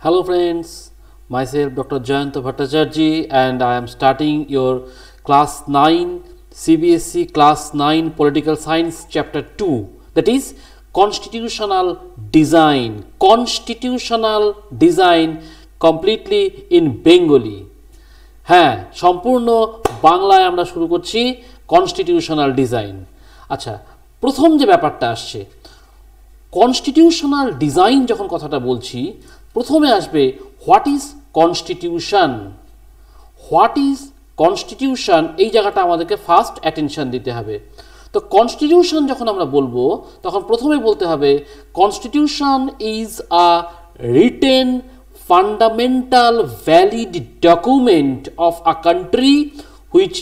Hello friends, myself Dr. Jayanta Bhattacharjee and I am starting your class 9 CBSE class 9 political science chapter 2, that is constitutional design completely in Bengali. হ্যাঁ, সম্পূর্ণ বাংলায় আমরা শুরু করছি constitutional design. আচ্ছা, প্রথম যে ব্যাপারটা আসছে, কনস্টিটিউশনাল ডিজাইন যখন কথাটা বলছি, প্রথমে আসবে what is constitution. What is constitution, এই জায়গাটা আমাদেরকে ফার্স্ট অ্যাটেনশন দিতে হবে। তো কনস্টিটিউশন যখন আমরা বলবো, তখন প্রথমে বলতে হবে constitution is a written fundamental valid document of a country which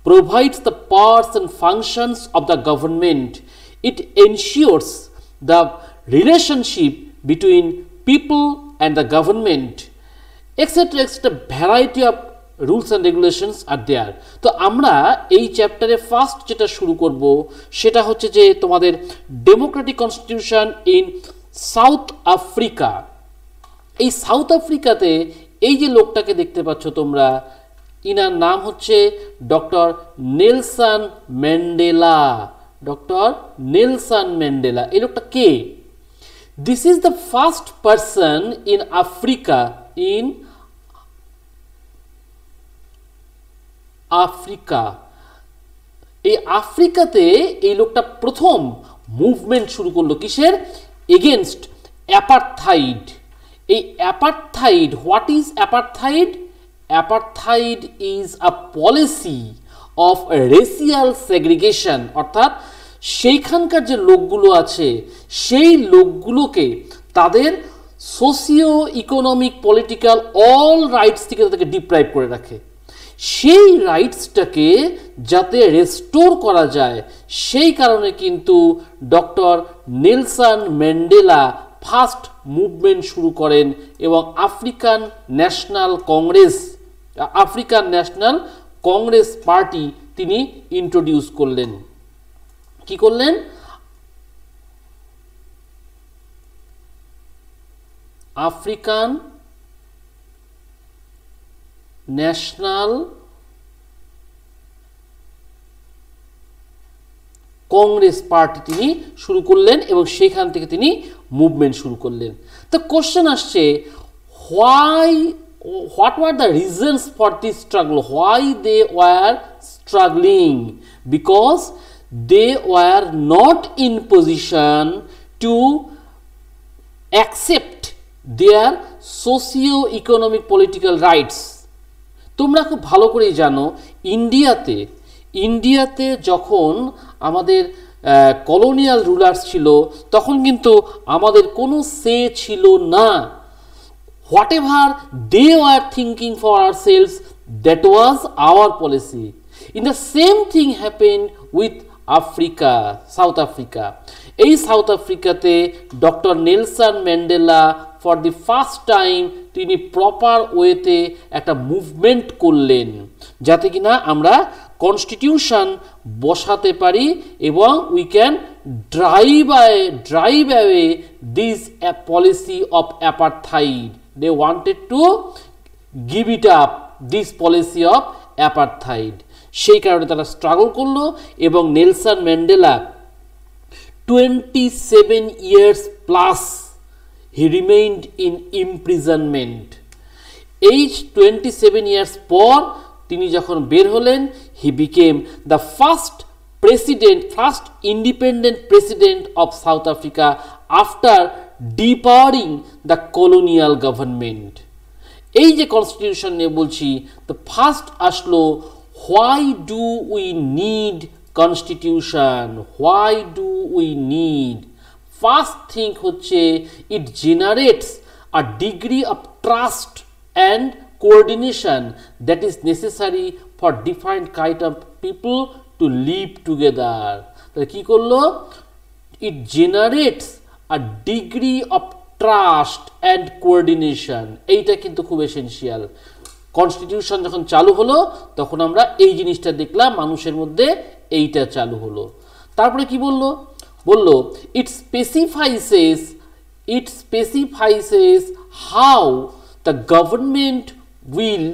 provides the powers and functions of the government. It ensures the relationship between people and the government, etc. etc. variety of rules and regulations are there. তো আমরা এই চ্যাপ্টারে first যেটা শুরু করব সেটা হচ্ছে যে তোমাদের democratic constitution in South Africa. এই সাউথ আফ্রিকাতে এই যে লোকটাকে দেখতে পাচ্ছ তোমরা, ইনার নাম হচ্ছে doctor Nelson Mandela. Doctor Nelson Mandela, এই লোকটা কে? This is the first person in Africa, এই আফ্রিকাতে এই লোকটা প্রথম মুভমেন্ট শুরু করলো কিসের? Against apartheid. এই apartheid, what is apartheid? Apartheid is a policy of racial segregation, অর্থাৎ সেইখানকার যে লোকগুলো আছে সেই লোকগুলোকে তাদের socio economic political all rides থেকে তাদেরকে ডিপ্রাইভ করে রাখে। সেই রাইটসটাকে যাতে রেস্টোর করা যায়, সেই কারণে কিন্তু doctor Nelson Mandela first movement শুরু করেন এবং আফ্রিকান ন্যাশনাল কংগ্রেস পার্টি তিনি ইন্ট্রোডিউস করলেন। কি করলেন? আফ্রিকান ন্যাশনাল কংগ্রেস পার্টি তিনি শুরু করলেন এবং সেখান থেকে তিনি মুভমেন্ট শুরু করলেন। তো কোশ্চেন আসছে, what were the reasons for this struggle? Why they were struggling? Because they were not in position to accept their socio economic political rights. তোমরা খুব ভালো করেই জানো, ইন্ডিয়াতে যখন আমাদের কলোনিয়াল রুলার্স ছিল, তখন কিন্তু আমাদের কোনো সে ছিল না। Whatever they were thinking for ourselves, that was our policy. In the same thing happen with Africa, South Africa. এই সাউথ আফ্রিকাতে doctor Nelson Mandela for the first time তিনি প্রপার ওয়েতে একটা মুভমেন্ট করলেন, যাতে কিনা আমরা কনস্টিটিউশন বসাতে পারি এবং we can drive away this policy of apartheid. They wanted to give it up, this policy of apartheid. সেই কারণে তারা স্ট্রাগল করলো এবং Nelson Mandela 27 years plus he remained in imprisonment. এই 27 years পর তিনি যখন বের হলেন, he became the first independent president of South Africa after depowering the colonial government. এই যে কনস্টিটিউশন নিয়ে বলছি, তো ফার্স্ট আসলো why do we need constitution? Why do we need? First thing হচ্ছে it generates a degree of trust and coordination that is necessary for different kind of people to live together. তাহলে কি করলো? It generates a degree of trust and coordination. এইটা কিন্তু খুব essential. Constitution যখন চালু হলো তখন আমরা এই জিনিসটা দেখলাম, মানুষের মধ্যে এইটা চালু হলো। তারপরে কি বললো? it specifies how the government will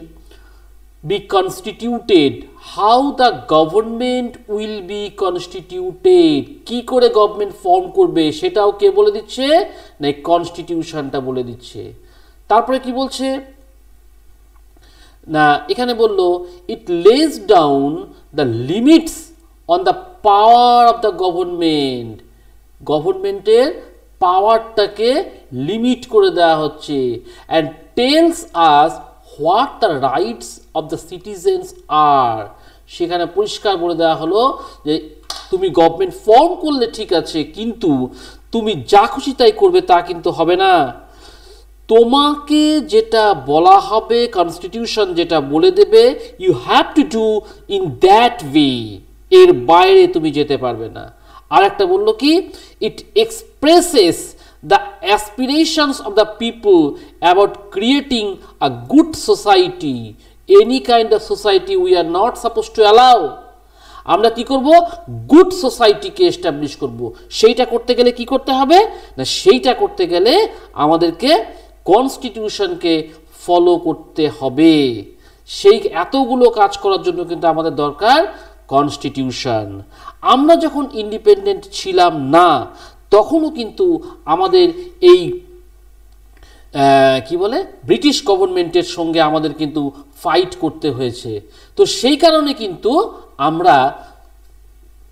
be constituted, how the government will be constituted, কি করে গভর্নমেন্ট ফর্ম করবে সেটাও কে বলে দিচ্ছে না কনস্টিটিউশনটা বলে দিচ্ছে। তারপরে কি বলছে না এখানে বলল it lays down the limits on the power of the government, গভর্নমেন্টের পাওয়ারটাকে লিমিট করে দেওয়া হচ্ছে, and tells us what the rights of the citizens are, সেখানে পরিষ্কার বলে দেওয়া হলো যে তুমি গভর্নমেন্ট ফর্ম করলে ঠিক আছে, কিন্তু তুমি যা খুশি তাই করবে তা কিন্তু হবে না, তোমাকে যেটা বলা হবে কনস্টিটিউশন যেটা বলে দেবে you have to do in that way, এর বাইরে তুমি যেতে পারবে না। আর একটা বললো কি ইট expresses the aspirations of the people about creating a good society, any kind of society we are not suppose to allow, আমরা কি করব গুড সোসাইটিকে এস্টাবলিশ করব, সেইটা করতে গেলে কি করতে হবে না সেইটা করতে গেলে আমাদেরকে কনস্টিটিউশনকে ফলো করতে হবে, সেই এতগুলো কাজ করার জন্য কিন্তু আমাদের দরকার কনস্টিটিউশন। আমরা যখন ইন্ডিপেন্ডেন্ট ছিলাম না তখনও কিন্তু আমাদের এই কি বলে ব্রিটিশ গভর্নমেন্টের সঙ্গে আমাদের কিন্তু ফাইট করতে হয়েছে, তো সেই কারণে কিন্তু আমরা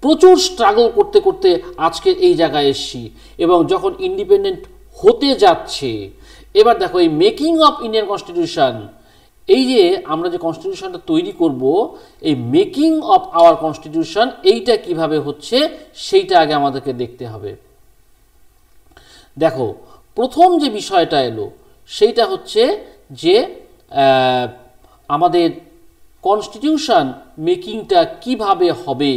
প্রচুর স্ট্রাগল করতে করতে আজকে এই জায়গায় এসেছি, এবং যখন ইন্ডিপেন্ডেন্ট হতে যাচ্ছে এবার দেখো এই মেকিং অফ ইন্ডিয়ান কনস্টিটিউশন, এই যে আমরা যে কনস্টিটিউশনটা তৈরি করব এই মেকিং অফ আওয়ার কনস্টিটিউশন এইটা কিভাবে হচ্ছে সেইটা আগে আমাদেরকে দেখতে হবে। দেখো প্রথম যে বিষয়টা এলো সেইটা হচ্ছে যে আমাদের কনস্টিটিউশন মেকিংটা কিভাবে হবে।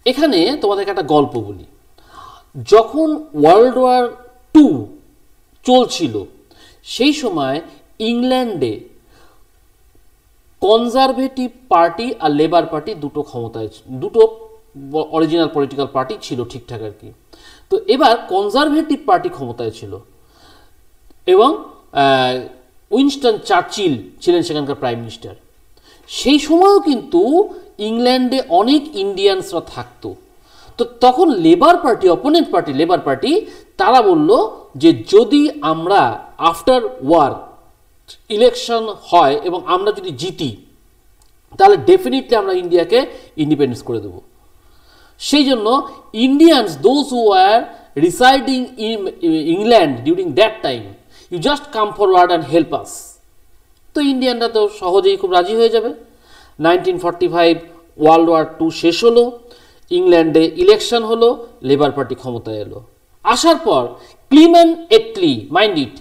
এখানে তোমাদেরকে একটা গল্প বলি, যখন ওয়ার্ল্ড ওয়ার 2 চলছিল সেই সময় ইংল্যান্ডে কনজারভেটিভ পার্টি আর লেবার পার্টি দুটো ক্ষমতায়, দুটো অরিজিনাল পলিটিক্যাল পার্টি ছিল ঠিকঠাক আর কি। তো এবার কনজারভেটিভ পার্টি ক্ষমতায় ছিল এবং উইনস্টন চার্চিল ছিলেন সেখানকার প্রাইম মিনিস্টার। সেই সময়ও কিন্তু ইংল্যান্ডে অনেক ইন্ডিয়ানসরা থাকতো, তো তখন labour party opponent party labour party তারা বলল যে যদি আমরা আফটার ওয়ার ইলেকশন হয় এবং আমরা যদি জিতি তাহলে ডেফিনেটলি আমরা ইন্ডিয়াকে ইন্ডিপেন্ডেন্স করে দেব। সেই জন্য Indians those who are residing in England during that time you just come forward and help us. তো ইন্ডিয়ানরা তো সহজেই খুব রাজি হয়ে যাবে। 1945 ওয়ার্ল্ড ওয়ার 2 শেষ হলো, ইংল্যান্ডে ইলেকশন হলো, লেবার পার্টি ক্ষমতায় এলো। আসার পর ক্লিম্যান এটলি, মাইন্ড ইট,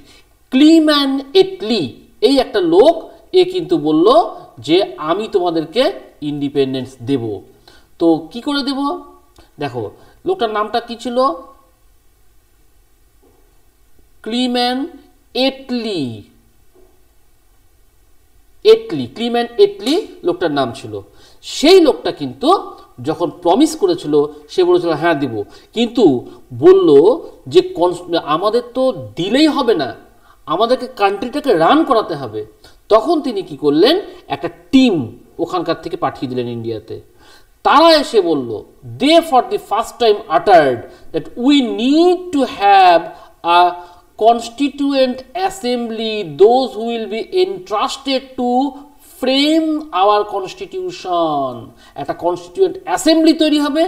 ক্লিম্যান এটলি এই একটা লোক, এ কিন্তু বলল যে আমি তোমাদেরকে ইন্ডিপেন্ডেন্স দেব। তো কি করে দেব দেখো, লোকটার নামটা কি ছিল, ক্লিম্যান এটলি, ক্লিম্যান এটলি লোকটার নাম ছিল। সেই লোকটা কিন্তু যখন প্রমিস করেছিল সে বলেছিল হ্যাঁ দিব, কিন্তু বলল যে আমাদের তো দিলেই হবে না, আমাদেরকে কান্ট্রিটাকে রান করাতে হবে। তখন তিনি কি করলেন, একটা টিম ওখানকার থেকে পাঠিয়ে দিলেন ইন্ডিয়াতে। তারা এসে বলল they for the first time uttered that we need to have a constituent assembly, those who will be entrusted to frame our constitution, একটা কনস্টিটিউয়েন্ট অ্যাসেম্বলি তৈরি হবে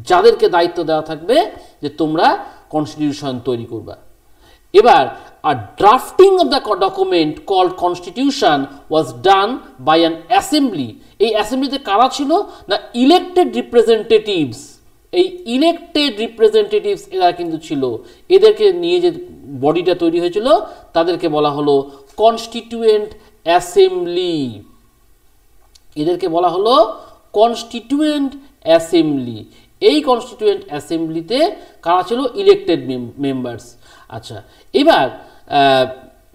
যাদেরকে দায়িত্ব দেওয়া থাকবে যে তোমরা কনস্টিটিউশন তৈরি করবা। এবার a drafting of the document called constitution was done by an assembly। এই অ্যাসেম্বলিতে কারা ছিল না ইলেক্টেড রিপ্রেজেন্টেটিভস, এই ইলেক্টেড রিপ্রেজেন্টেটিভস এরা কিন্তু ছিল। এদেরকে নিয়ে যে বডিটা তৈরি হয়েছিল তাদেরকে বলা হলো কনস্টিটিউয়েন্ট অ্যাসেম্বলি, এদেরকে বলা হলো কনস্টিটিউয়েন্ট অ্যাসেম্বলি। এই কনস্টিটিউয়েন্ট অ্যাসেম্বলিতে কারা ছিল, ইলেক্টেড মেম্বার্স। আচ্ছা, এবার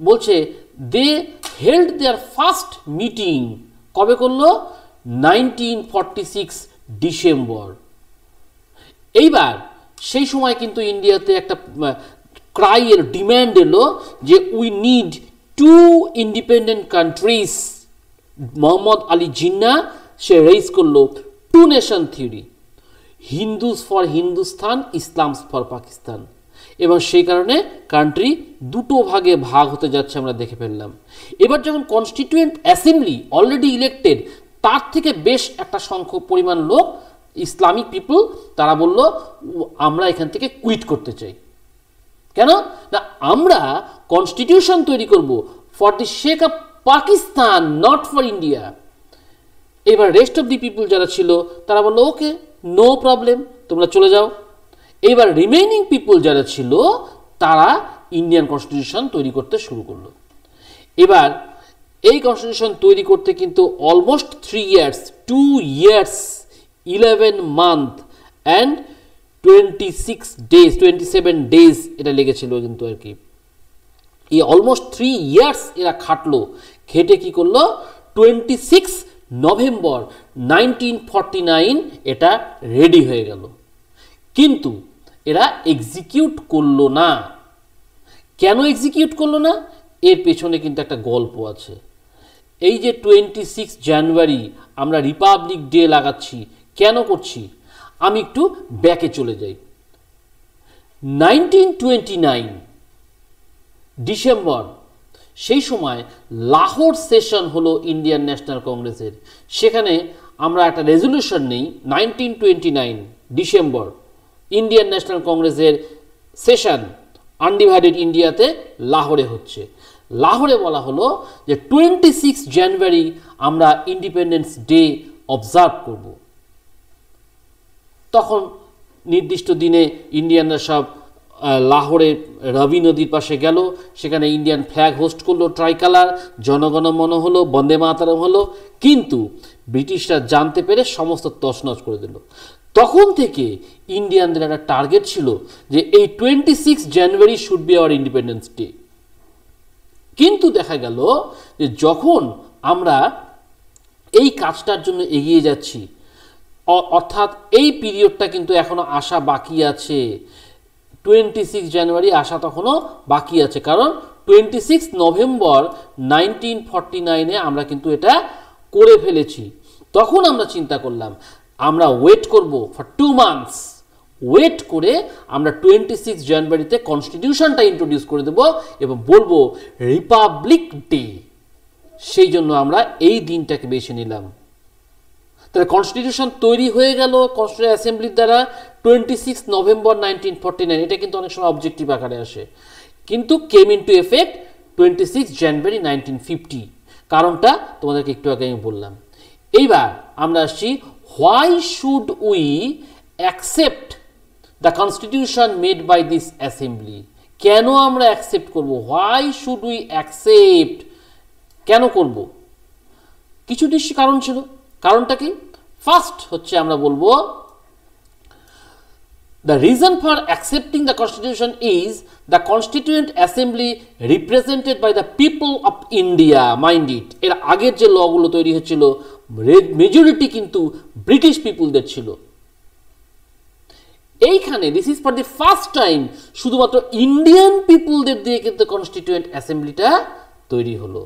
বলছে দে হেল্ড দেয়ার ফার্স্ট মিটিং কবে করলো, 1946 ডিসেম্বর। এইবার সেই সময় কিন্তু ইন্ডিয়াতে একটা ক্রাই এর ডিম্যান্ড এলো যে we need two independent countries. Mohammad Ali Jinnah সে রেইজ করলো two nation theory, Hindus for Hindustan, Islams for Pakistan, এবং সেই কারণে কান্ট্রি দুটো ভাগে ভাগ হতে যাচ্ছে আমরা দেখে ফেললাম। এবার যখন কনস্টিটিউয়েন্ট অ্যাসেম্বলি অলরেডি ইলেক্টেড, তার থেকে বেশ একটা সংখ্যক পরিমাণ লোক ইসলামিক পিপল তারা বলল আমরা এখান থেকে কুইট করতে চাই। কেন না, আমরা কনস্টিটিউশন তৈরি করব for the shake off Pakistan, not for India. এবার রেস্ট অফ দি পিপল যারা ছিল তারা বললো ওকে, নো প্রবলেম, তোমরা চলে যাও। এবার রিমেইনিং পিপল যারা ছিল তারা ইন্ডিয়ান কনস্টিটিউশন তৈরি করতে শুরু করলো। এবার এই কনস্টিটিউশন তৈরি করতে কিন্তু almost 3 years, 2 years, 11 month and 27 days এটা লেগেছিল কিন্তু আর কি। এই অলমোস্ট 3 years এরা খাটলো, খেটে কি করলো 26 নভেম্বর 1949 এটা রেডি হয়ে গেল। কিন্তু এরা এক্সিকিউট করলো না। কেন এক্সিকিউট করলো না? এর পেছনে কিন্তু একটা গল্প আছে। এই যে 26 জানুয়ারি আমরা রিপাবলিক ডে লাগাচ্ছি, কেন করছি? আমি একটু ব্যাকে চলে যাই। 1929 ডিসেম্বর, সেই সময় লাহোর সেশন হলো ইন্ডিয়ান ন্যাশনাল কংগ্রেসের। সেখানে আমরা একটা রেজলিউশন নেই 1929 ডিসেম্বর, ইন্ডিয়ান ন্যাশনাল কংগ্রেসের সেশন আনডিভাইডেড ইন্ডিয়াতে লাহোরে হচ্ছে। লাহোরে বলা হলো যে 26 জানুয়ারি আমরা ইন্ডিপেন্ডেন্স ডে অবজার্ভ করব। তখন নির্দিষ্ট দিনে ইন্ডিয়ানরা সব লাহোরে রাবি নদীর পাশে গেল, সেখানে ইন্ডিয়ান ফ্ল্যাগ হোস্ট করলো, ট্রাইকালার, জনগণমন হলো, বন্দে মাতরম হলো। কিন্তু ব্রিটিশরা জানতে পেরে সমস্ত তছনছ করে দিল। তখন থেকে ইন্ডিয়ানদের একটা টার্গেট ছিল যে এই 26 January should be our independence day. কিন্তু দেখা গেল যে যখন আমরা এই কাজটার জন্য এগিয়ে যাচ্ছি, অর্থাৎ এই পিরিয়ডটা কিন্তু এখনো আসা বাকি আছে, 26 জানুয়ারি আসা তখনও বাকি আছে। কারণ 26 নভেম্বর 1949 আমরা কিন্তু এটা করে ফেলেছি। তখন আমরা চিন্তা করলাম আমরা ওয়েট করব ফর 2 months, ওয়েট করে আমরা 26 জানুয়ারিতে কনস্টিটিউশনটা ইন্ট্রোডিউস করে দেব এবং বলবো রিপাবলিক ডে। সেই জন্য আমরা এই দিনটাকে বেছে নিলাম। তাহলে কনস্টিটিউশন তৈরি হয়ে গেল কনস্টিটিউয়েন্ট অ্যাসেম্বলির দ্বারা 26 নভেম্বর 1949। এটা কিন্তু অনেক সময় অবজেক্টিভ আকারে আসে, কিন্তু কেম ইনটু এফেক্ট 26 জানুয়ারি 1950। কারণটা তোমাদেরকে একটু আগে আমি বললাম। এইবার আমরা আসছি why should we accept the constitution made by this assembly. কেন আমরা অ্যাকসেপ্ট করব? হোয়াই শুড উই অ্যাকসেপ্ট, কেন করব? কিছু নিশ্চয় কারণ ছিল। কারণটা কি? ফার্স্ট হচ্ছে আমরা বলবো the reason for accepting the constitution is the constituent assembly represented by the people of India. Mind it, এর আগের যে লগুলো তৈরি হচ্ছিল মেজরিটি কিন্তু ব্রিটিশ পিপুলদের ছিল। এইখানে this is for the first time শুধুমাত্র ইন্ডিয়ান পিপুলদের দিয়ে কিন্তু কনস্টিটিউয়েন্ট অ্যাসেম্বলিটা তৈরি হলো।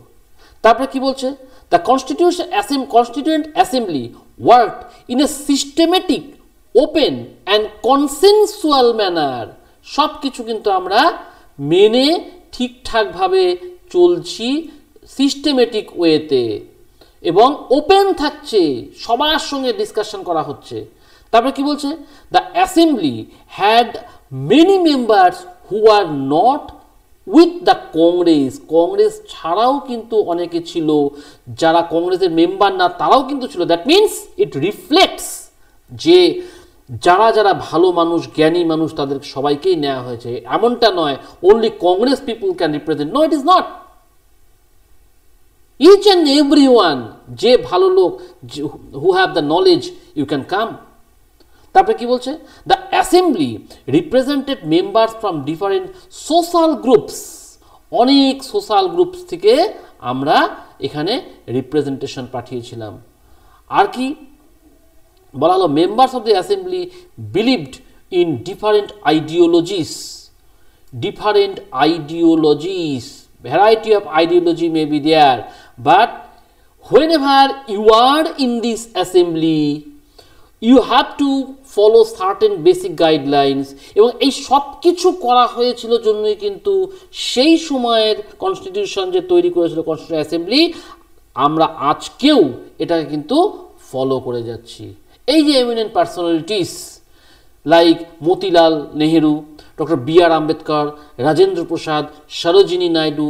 তারপরে কি বলছে? The constituent assembly worked in a systematic, open and consensual manner. সব কিছু কিন্তু আমরা মেনে ঠিকঠাকভাবে চলছি সিস্টেমেটিক ওয়েতে, এবং ওপেন থাকছে, সবার সঙ্গে ডিসকাশন করা হচ্ছে। তারপরে কি বলছে? The assembly had many members who are not with the Congress. Congress ছাড়াও কিন্তু অনেকে ছিল যারা কংগ্রেসের মেম্বার না, তারাও কিন্তু ছিল। দ্যাট মিনস ইট রিফ্লেক্টস যে যারা যারা ভালো মানুষ, জ্ঞানী মানুষ, তাদের সবাইকেই নেওয়া হয়েছে। এমনটা নয় only Congress people can represent, no it is not. Each and every one, যে ভালো লোক, who have the knowledge, you can come. তারপরে কি বলছে? The assembly represented members from different social groups. অনেক সোশ্যাল গ্রুপস থেকে আমরা এখানে রিপ্রেজেন্টেশন পাঠিয়েছিলাম। আর কি বলা হলো? Members of the assembly believed in different ideologies. different ideologies, variety of ideology may be there, but whenever you are in this assembly you have to follow certain basic guidelines, এবং এই সব কিছু করা হয়েছিল জন্যই কিন্তু সেই সময়ের কনস্টিটিউশন যে তৈরি করেছিল কনস্টিটিউশন অ্যাসেম্বলি, আমরা আজকেও এটাকে কিন্তু ফলো করে যাচ্ছি। এই যে eminent personalities like Motilal Nehru, doctor B R. Ambedkar, Rajendra Prasad, Sarojini Naidu,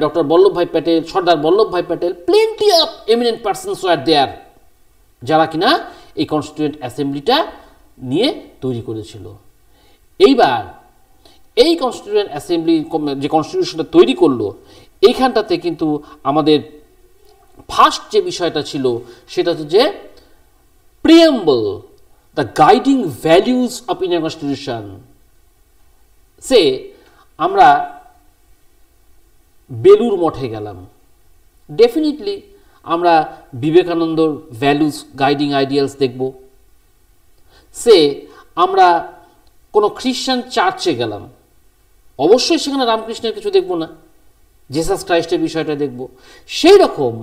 doctor Vallabhbhai Patel, Sardar Vallabhbhai Patel, plenty of eminent persons were there, যারা কিনা এই কনস্টিটিউয়েন্ট অ্যাসেম্বলিটা নিয়ে তৈরি করেছিল। এইবার এই কনস্টিটিউয়েন্ট অ্যাসেম্বলি যে কনস্টিটিউশনটা তৈরি করলো, এইখানটাতে কিন্তু আমাদের ফার্স্ট যে বিষয়টা ছিল সেটা হচ্ছে যে preamble, the guiding values of Indian constitution. সে আমরা বেলুর মঠে গেলাম, ডেফিনেটলি আমরা বিবেকানন্দর ভ্যালুজ গাইডিং আইডিয়ালস দেখব। সে আমরা কোনো খ্রিশ্চান চার্চে গেলাম, অবশ্যই সেখানে রামকৃষ্ণের কিছু দেখব না, জেসাস ক্রাইস্টের বিষয়টা দেখব। সেই রকম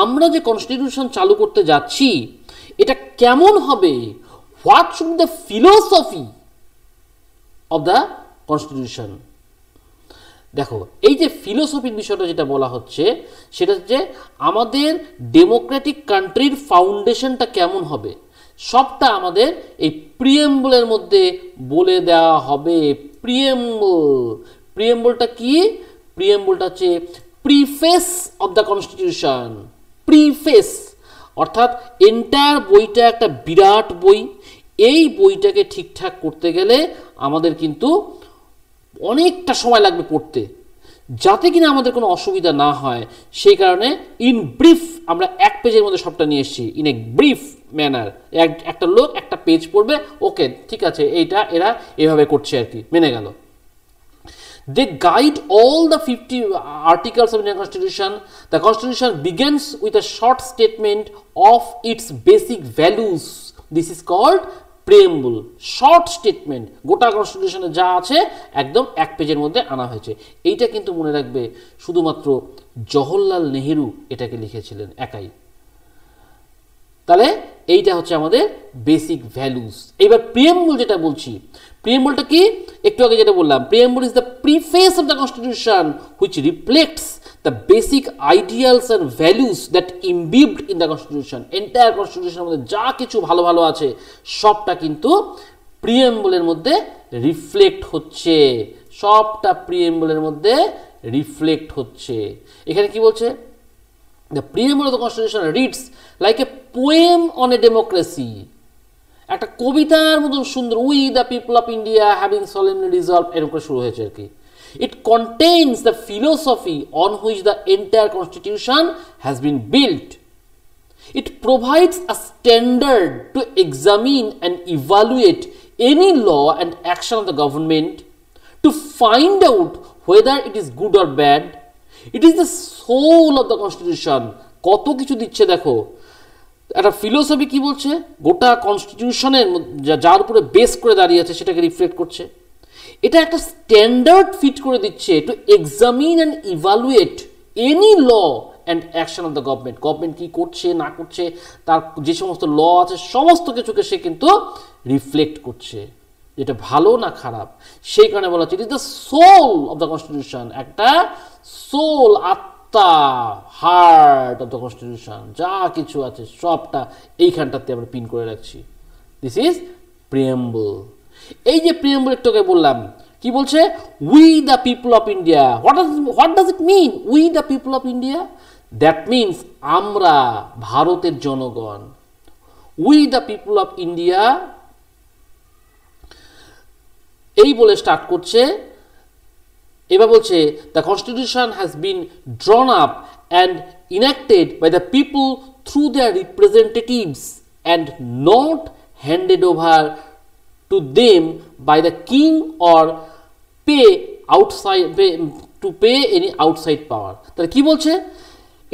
আমরা যে কনস্টিটিউশন চালু করতে যাচ্ছি এটা কেমন হবে, what should the philosophy of the constitution. দেখো এই যে ফিলোসফির বিষয়টা যেটা বলা হচ্ছে সেটা হচ্ছে আমাদের ডেমোক্রেটিক কান্ট্রির ফাউন্ডেশনটা কেমন হবে, সবটা আমাদের এই প্রিএম্বলের মধ্যে বলে দেওয়া হবে। প্রিএম্বলটা কি? প্রিএম্বলটা হচ্ছে preface of the constitution. Preface অর্থাৎ এন্টায়ার বইটা একটা বিরাট বই, এই বইটাকে ঠিকঠাক করতে গেলে আমাদের কিন্তু অনেকটা সময় লাগবে পড়তে, যাতে কিনা আমাদের কোনো অসুবিধা না হয়। সেই কারণে ইন ব্রিফ আমরা এক পেজের মধ্যে সবটা নিয়ে এসেছি, ইন এ ব্রিফ ম্যানার। একটা লোক একটা পেজ পড়বে, ওকে ঠিক আছে এইটা এরা এভাবে করছে আর কি, মেনে গেল। They guide all the 50 articles of Indian Constitution. The Constitution begins with a short statement of its basic values. This is called preamble. Short statement. গোটা কনস্টিটিউশনে যা আছে একদম এক পেজের মধ্যে আনা হয়েছে। এইটা কিন্তু মনে রাখবে শুধুমাত্র জওহরলাল নেহেরু এটাকে লিখেছিলেন একাই। তাহলে এইটা হচ্ছে আমাদের বেসিক ভ্যালুস। এবার প্রিএম্বল যেটা বলছি, প্রিএম্বলটা কি? একটু আগে যেটা বললাম, preamble is the preface of the constitution which reflects the basic ideals and values that imbibed in the constitution. Entire কনস্টিটিউশনের মধ্যে যা কিছু ভালো ভালো আছে সবটা কিন্তু প্রিএম্বলের মধ্যে রিফ্লেক্ট হচ্ছে, সবটা প্রিএম্বলের মধ্যে রিফ্লেক্ট হচ্ছে। এখানে কি বলছে? The preamble of the Constitution reads like a poem on a democracy. একটা কবিতার মতন সুন্দর, we the people of India having solemnly resolved, এরকম করে শুরু হয়েছে আর কি। It contains the philosophy on which the entire constitution has been built. It provides a standard to examine and evaluate any law and action of the government to find out whether it is good or bad. It is the soul of the constitution. কত কিছু দিচ্ছে দেখো। একটা philosophy কি বলছে? গোটা কনস্টিটিউশনের যার উপরে বেস করে দাঁড়িয়ে আছে সেটাকে রিফ্লেক্ট করছে। এটা একটা স্ট্যান্ডার্ড ফিট করে দিচ্ছে to examine and evaluate any law and action of the government. Government কী করছে না করছে, তার যে সমস্ত ল আছে সমস্ত কিছুকে সে কিন্তু রিফ্লেক্ট করছে, যেটা ভালো না খারাপ। সেই কারণে বলা হচ্ছে it is the soul of the constitution. একটা সোল, আত্মা, হার্ট অফ দ্য কনস্টিটিউশন, যা কিছু আছে সবটা এইখানটাতে আমরা পিন করে রাখছি। This is preamble. এই যে প্রিএম্বল একটু আগে বললাম, কি বলছে? We the people of India. What does it mean we the people of India? That means আমরা ভারতের জনগণ। We the people of India এই বলে স্টার্ট করছে। এবার বলছে the constitution has been drawn up and enacted by the people through their representatives and not handed over to them by the king or by any outside power. তাহলে কি বলছে?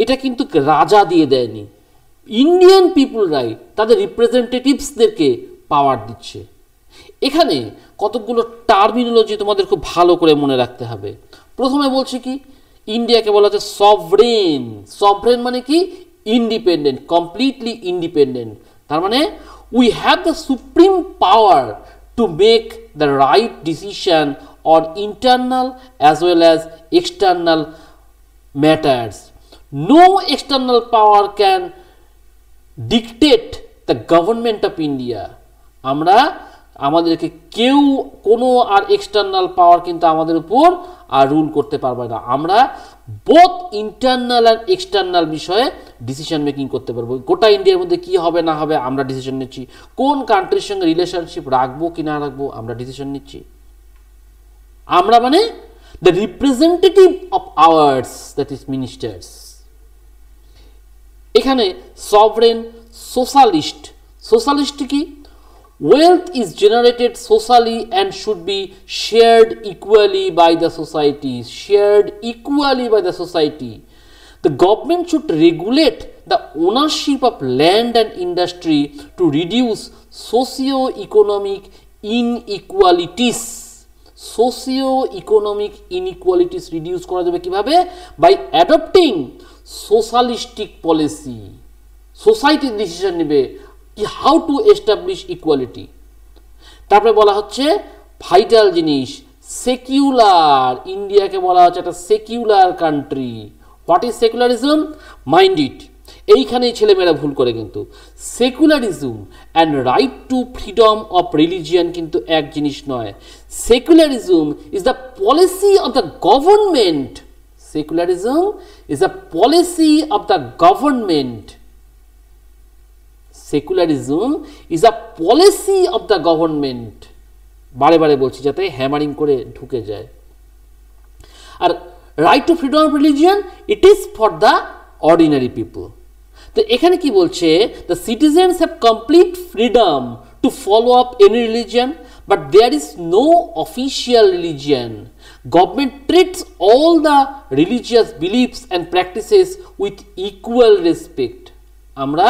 এটা কিন্তু রাজা দিয়ে দেয়নি, ইন্ডিয়ান পিপুলরাই তাদের রিপ্রেজেন্টেটিভসদেরকে পাওয়ার দিচ্ছে। এখানে কতগুলো টার্মিনোলজি তোমাদের খুব ভালো করে মনে রাখতে হবে। প্রথমে বলছি কি, ইন্ডিয়াকে বলা হচ্ছে সভরেন। সভরেন মানে কি? Independent, completely independent. তার মানে we have the supreme power to make the right decision on internal as well as external matters. No external power can dictate the government of India. আমাদেরকে কেউ কোনো আর external পাওয়ার কিন্তু আমাদের উপর আর রুল করতে পারবে না। আমরা বোথ ইন্টারনাল আর এক্সটার্নাল বিষয়ে ডিসিশন মেকিং করতে পারবো। গোটা ইন্ডিয়ার মধ্যে কি হবে না হবে আমরা ডিসিশন নিচ্ছি। কোন কান্ট্রির সঙ্গে রিলেশনশিপ রাখবো কি না রাখবো আমরা ডিসিশন নিচ্ছি। আমরা মানে the representative of hours, that is ministers. এখানে সভরেন সোশ্যালিস্ট। সোশ্যালিস্ট কি? Wealth is generated socially and should be shared equally by the society. Shared equally by the society. The government should regulate the ownership of land and industry to reduce socio-economic inequalities. Socio-economic inequalities reduce করা যাবে কিভাবে? By adopting socialistic policy. Society decision নেবে how to establish equality. তারপরে বলা হচ্ছে vital জিনিস secular. ইন্ডিয়াকে বলা হচ্ছে একটা secular country. What is secularism? Mind it. এইখানেই ছেলেমেয়েরা ভুল করে, কিন্তু secularism and right to freedom of religion কিন্তু এক জিনিস নয়। Secularism is the policy of the government. Secularism is the policy of the government. Secularism is a policy of the government. বারে বারে বলছি যাতে হ্যামারিং করে ঢুকে যায়। আর right to freedom of religion it is for the ordinary people. তো এখানে কি বলছে? The citizens have complete freedom to follow up any religion but there is no official religion. Government treats all the religious beliefs and practices with equal respect. আমরা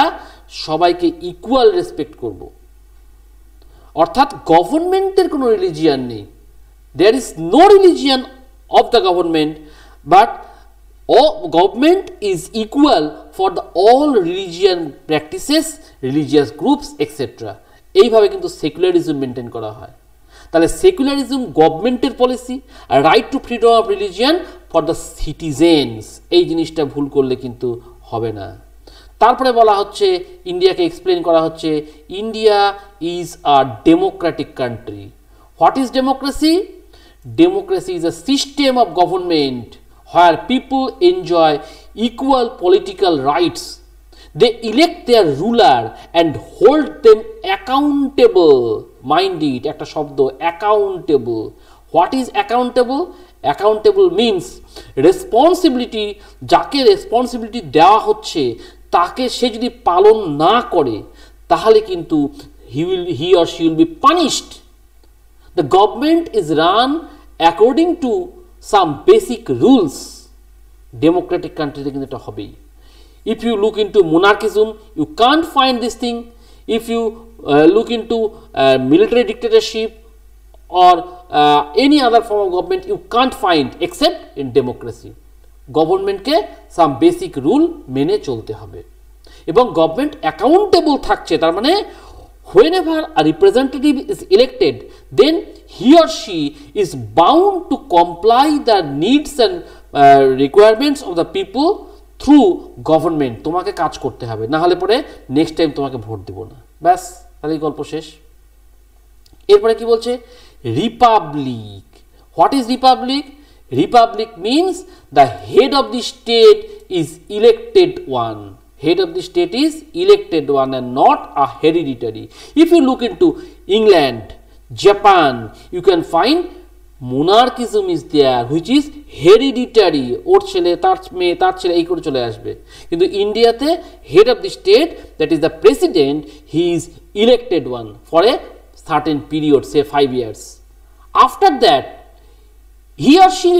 সবাইকে equal respect করব। অর্থাৎ গভর্নমেন্টের কোনো রিলিজিয়ান নেই। There is no religion of the government but government is equal for the all religion practices, religious groups etcetera. এইভাবে কিন্তু secularism maintain করা হয়। তাহলে সেকুলারিজম গভর্নমেন্টের পলিসি, আর right to freedom of religion for the citizens. এই জিনিসটা ভুল করলে কিন্তু হবে না। তারপরে বলা হচ্ছে ইন্ডিয়াকে এক্সপ্লেন করা হচ্ছে India is a democratic country. What is democracy? Democracy is a system of government where people enjoy equal political rights. They elect their ruler and hold them accountable. Mind it, একটা শব্দ accountable. What is accountable? Accountable means responsibility. যাকে responsibility দেওয়া হচ্ছে তাকে সে যদি পালন না করে তাহলে কিন্তু he or she will be punished. The government is run according to some basic rules. Democratic কান্ট্রিতে কিন্তু এটা হবেই। If you look into monarchism you can't find this thing. If you look into military dictatorship or any other form of government you can't find except in democracy. গভর্নমেন্টকে some basic rule মেনে চলতে হবে এবং government accountable থাকছে। তার মানে whenever a representative is elected then he or she is bound to comply the needs and requirements of the people through government. তোমাকে কাজ করতে হবে, না হলে পরে নেক্সট টাইম তোমাকে ভোট দেব না। ব্যাস, তাহলেই গল্প শেষ। এরপরে কি বলছে? Republic. What is Republic? Republic means the head of the state is elected one. Head of the state is elected one and not a hereditary. If you look into England, Japan, you can find monarchism is there which is hereditary. ওর ছেলে তার মেয়ে তার ছেলে এই করে চলে আসবে। কিন্তু ইন্ডিয়াতে head of the state, that is the president, he is elected one for a certain period, say 5 years. After that he or she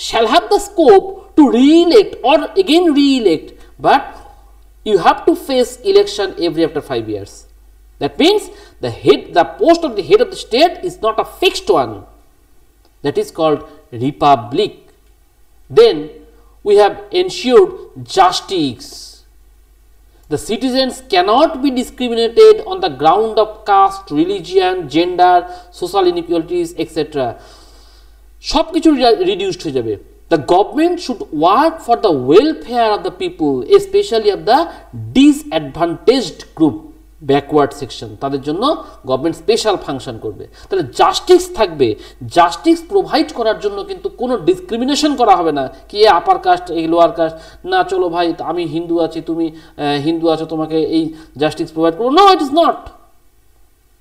shall have the scope to re-elect or again re-elect, but you have to face election every after 5 years. That means the post of the head of the state is not a fixed one. That is called republic. Then we have ensured justice. The citizens cannot be discriminated on the ground of caste, religion, gender, social inequalities, etc. সব কিছু reduced হয়ে যাবে। The government should work for the welfare of the people, especially of the disadvantaged group, backward section, তাদের জন্য government special function করবে। তাহলে justice থাকবে, justice provide করার জন্য কিন্তু কোনো ডিসক্রিমিনেশন করা হবে না, কি এ আপার কাস্ট এই লোয়ার কাস্ট, না চলো ভাই আমি হিন্দু আছি তুমি হিন্দু আছো তোমাকে এই জাস্টিস প্রোভাইড করবো। No, it is not.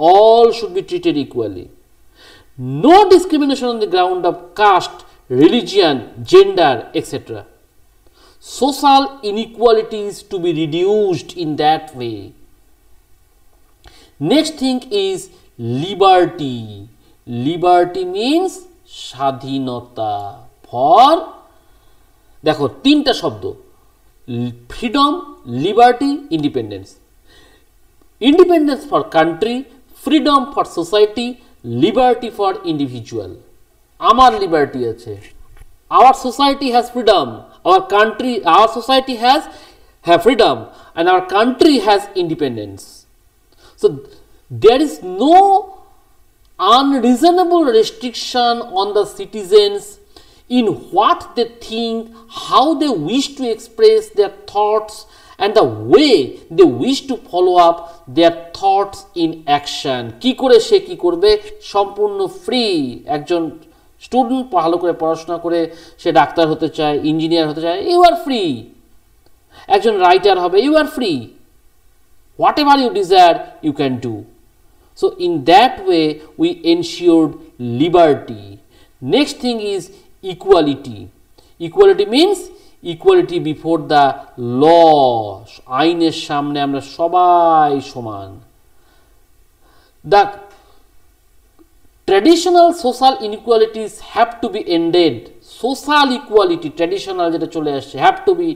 All should be treated equally. No discrimination on the ground of caste, religion, gender, etc. Social inequalities to be reduced in that way. Next thing is liberty. Liberty means স্বাধীনতা। for দেখো তিনটা শব্দ, freedom, liberty, independence. Independence for country, freedom for society, liberty for individual. আমার liberty আছে, our society has freedom, our society has freedom and our country has independence. So there is no unreasonable restriction on the citizens in what they think, how they wish to express their thoughts and the way they wish to follow up their thoughts in action. কি করে সে কি করবে, সম্পূর্ণ free. একজন student ভালো করে পড়াশোনা করে সে ডাক্তার হতে চায়, ইঞ্জিনিয়ার হতে চায়, ইউ আর ফ্রি। একজন রাইটার হবে, you are free. Whatever you desire you can do. So in that way we ensured liberty. Next thing is equality. Equality means equality before the law. আইনের সামনে আমরা সবাই সমান। The traditional social inequalities have to be ended. Social equality, traditional যেটা চলে আসছে, have to be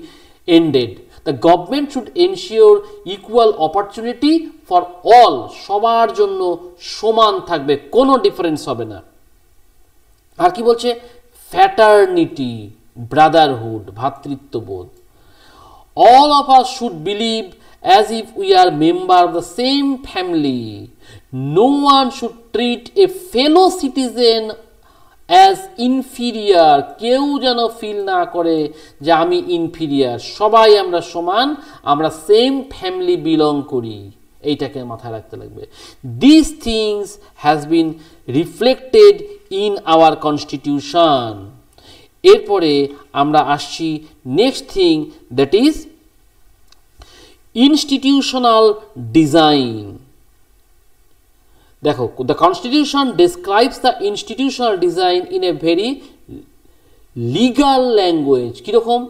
ended. The government should ensure equal opportunity for all. সবার জন্য সমান থাকবে, কোনো ডিফারেন্স হবে না। আর কি বলছে, fraternity, brotherhood, ভ্রাতৃত্ববোধ। All of us should believe as if we are member of the same family. No one should treat a fellow citizen as inferior. কেউ যেন ফিল না করে যে আমি ইনফিরিয়ার। সবাই আমরা সমান, আমরা সেম ফ্যামিলি বিলং করি, এইটাকে মাথায় রাখতে লাগবে। This things has been reflected in our constitution. এরপরে আমরা আসছি next thing, that is institutional design. দেখো, the constitution describes the institutional design in a very legal language. কিরকম?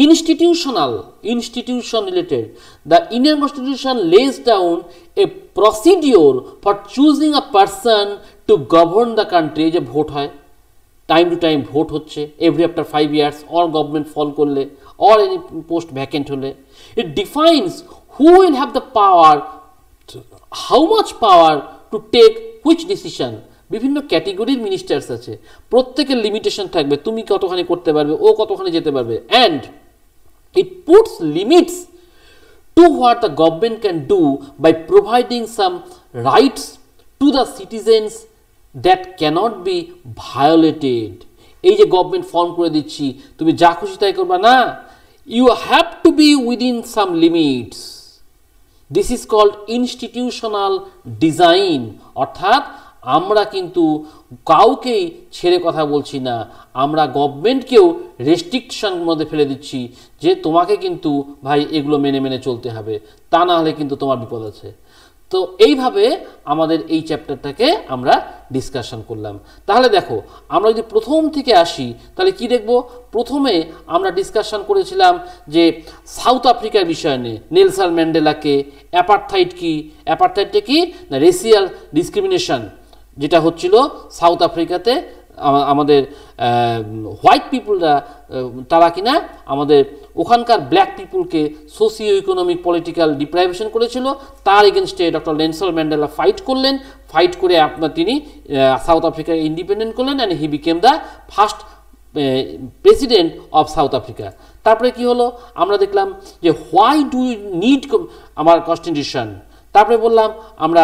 institution related. The Indian constitution lays down a procedure for choosing a person to govern the country. যে vote হয়, time to time vote হচ্ছে, every after 5 years, or government fall করলে, or any post vacant হলে। It defines who will have the power, how much power to take which decision. বিভিন্ন ক্যাটেগরির ministers আছে, প্রত্যেকের limitation থাকবে, তুমি কতখানি করতে পারবে, ও কতখানি যেতে পারবে। And it puts limits to what the government can do by providing some rights to the citizens that cannot be violated. এই যে গভর্নমেন্ট ফর্ম করে দিচ্ছি, তুমি যা খুশি তাই করবা না, you have to be within some limits. This is called institutional design. অর্থাৎ আমরা কিন্তু কাউকেই ছেড়ে কথা বলছি না, আমরা গভর্নমেন্টকেও রেস্ট্রিকশন মধ্যে ফেলে দিচ্ছি যে তোমাকে কিন্তু ভাই এগুলো মেনে মেনে চলতে হবে, তা না হলে কিন্তু তোমার বিপদ আছে। তো এইভাবে আমাদের এই চ্যাপ্টারটাকে আমরা ডিসকাশন করলাম। তাহলে দেখো, আমরা যদি প্রথম থেকে আসি তাহলে কি দেখব, প্রথমে আমরা ডিসকাশন করেছিলাম যে সাউথ আফ্রিকার বিষয় নিয়ে, নেলসন ম্যান্ডেলাকে, অ্যাপারথাইড কি, অ্যাপারথাইডটা কি না রেসিয়াল ডিসক্রিমিনেশন যেটা হচ্ছিল সাউথ আফ্রিকাতে আমাদের হোয়াইট পিপুলরা তারা কিনা আমাদের ওখানকার ব্ল্যাক পিপুলকে সোশিও ইকোনমিক পলিটিক্যাল ডিপ্রাইভেশন করেছিল, তার এগেনস্টে ডক্টর নেলসন ম্যান্ডেলা ফাইট করলেন, ফাইট করে তিনি সাউথ আফ্রিকাকে ইন্ডিপেন্ডেন্ট করলেন and he became the first president of South Africa. তারপরে কি হলো, আমরা দেখলাম যে হোয়াই ডু ইউ নিড আমার কনস্টিটিউশন। তারপরে বললাম আমরা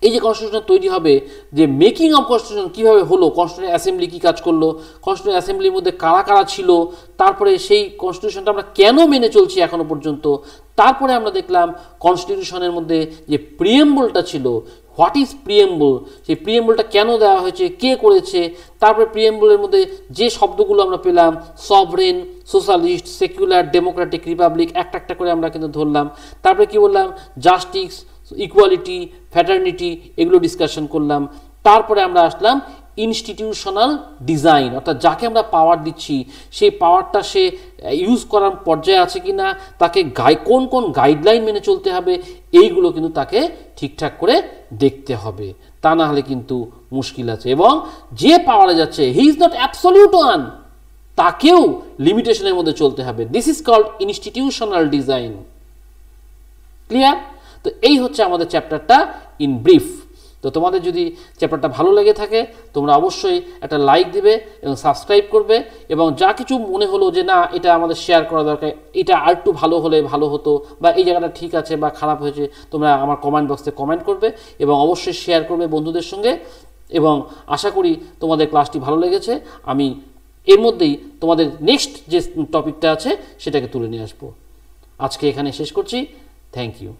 এই যে কনস্টিটিউশন তৈরি হবে, যে মেকিং অফ কনস্টিটিউশন কীভাবে হলো, কনস্টিটিউশন অ্যাসেম্বলি কী কাজ করলো, কনস্টিটিউশন অ্যাসেম্বলির মধ্যে কারা কারা ছিল, তারপরে সেই কনস্টিটিউশনটা আমরা কেন মেনে চলছি এখনো পর্যন্ত। তারপরে আমরা দেখলাম কনস্টিটিউশনের মধ্যে যে প্রিএম্বলটা ছিল, হোয়াট ইজ প্রিএম্বল, সেই প্রিএম্বলটা কেন দেওয়া হয়েছে, কে করেছে। তারপরে প্রিএম্বলের মধ্যে যে শব্দগুলো আমরা পেলাম, sovereign, socialist, secular, Democratic, Republic, একটা একটা করে আমরা কিন্তু ধরলাম। তারপরে কি বললাম, জাস্টিস, ইকুয়ালিটি, ফ্র্যাটার্নিটি, এগুলো ডিসকাশন করলাম। তারপরে আমরা আসলাম ইনস্টিটিউশনাল ডিজাইন, অর্থাৎ যাকে আমরা পাওয়ার দিচ্ছি সেই পাওয়ারটা সে ইউজ করার পর্যায়ে আছে কি না, তাকে কোন কোন গাইডলাইন মেনে চলতে হবে, এইগুলো কিন্তু তাকে ঠিকঠাক করে দেখতে হবে, তা না হলে কিন্তু মুশকিল আছে। এবং যে পাওয়ারে যাচ্ছে he is not absolute one, তাকেও লিমিটেশনের মধ্যে চলতে হবে। This is called institutional design. Clear? তো এই হচ্ছে আমাদের চ্যাপ্টারটা ইন ব্রিফ। তো তোমাদের যদি চ্যাপ্টারটা ভালো লেগে থাকে তোমরা অবশ্যই একটা লাইক দিবে এবং সাবস্ক্রাইব করবে, এবং যা কিছু মনে হলো যে না এটা আমাদের শেয়ার করা দরকার, এটা আর একটু ভালো হলে ভালো হতো, বা এই জায়গাটা ঠিক আছে বা খারাপ হয়েছে, তোমরা আমার কমেন্ট বক্সে কমেন্ট করবে এবং অবশ্যই শেয়ার করবে বন্ধুদের সঙ্গে। এবং আশা করি তোমাদের ক্লাসটি ভালো লেগেছে। আমি এর মধ্যেই তোমাদের নেক্সট যে টপিকটা আছে সেটাকে তুলে নিয়ে আসবো। আজকে এখানে শেষ করছি। Thank you.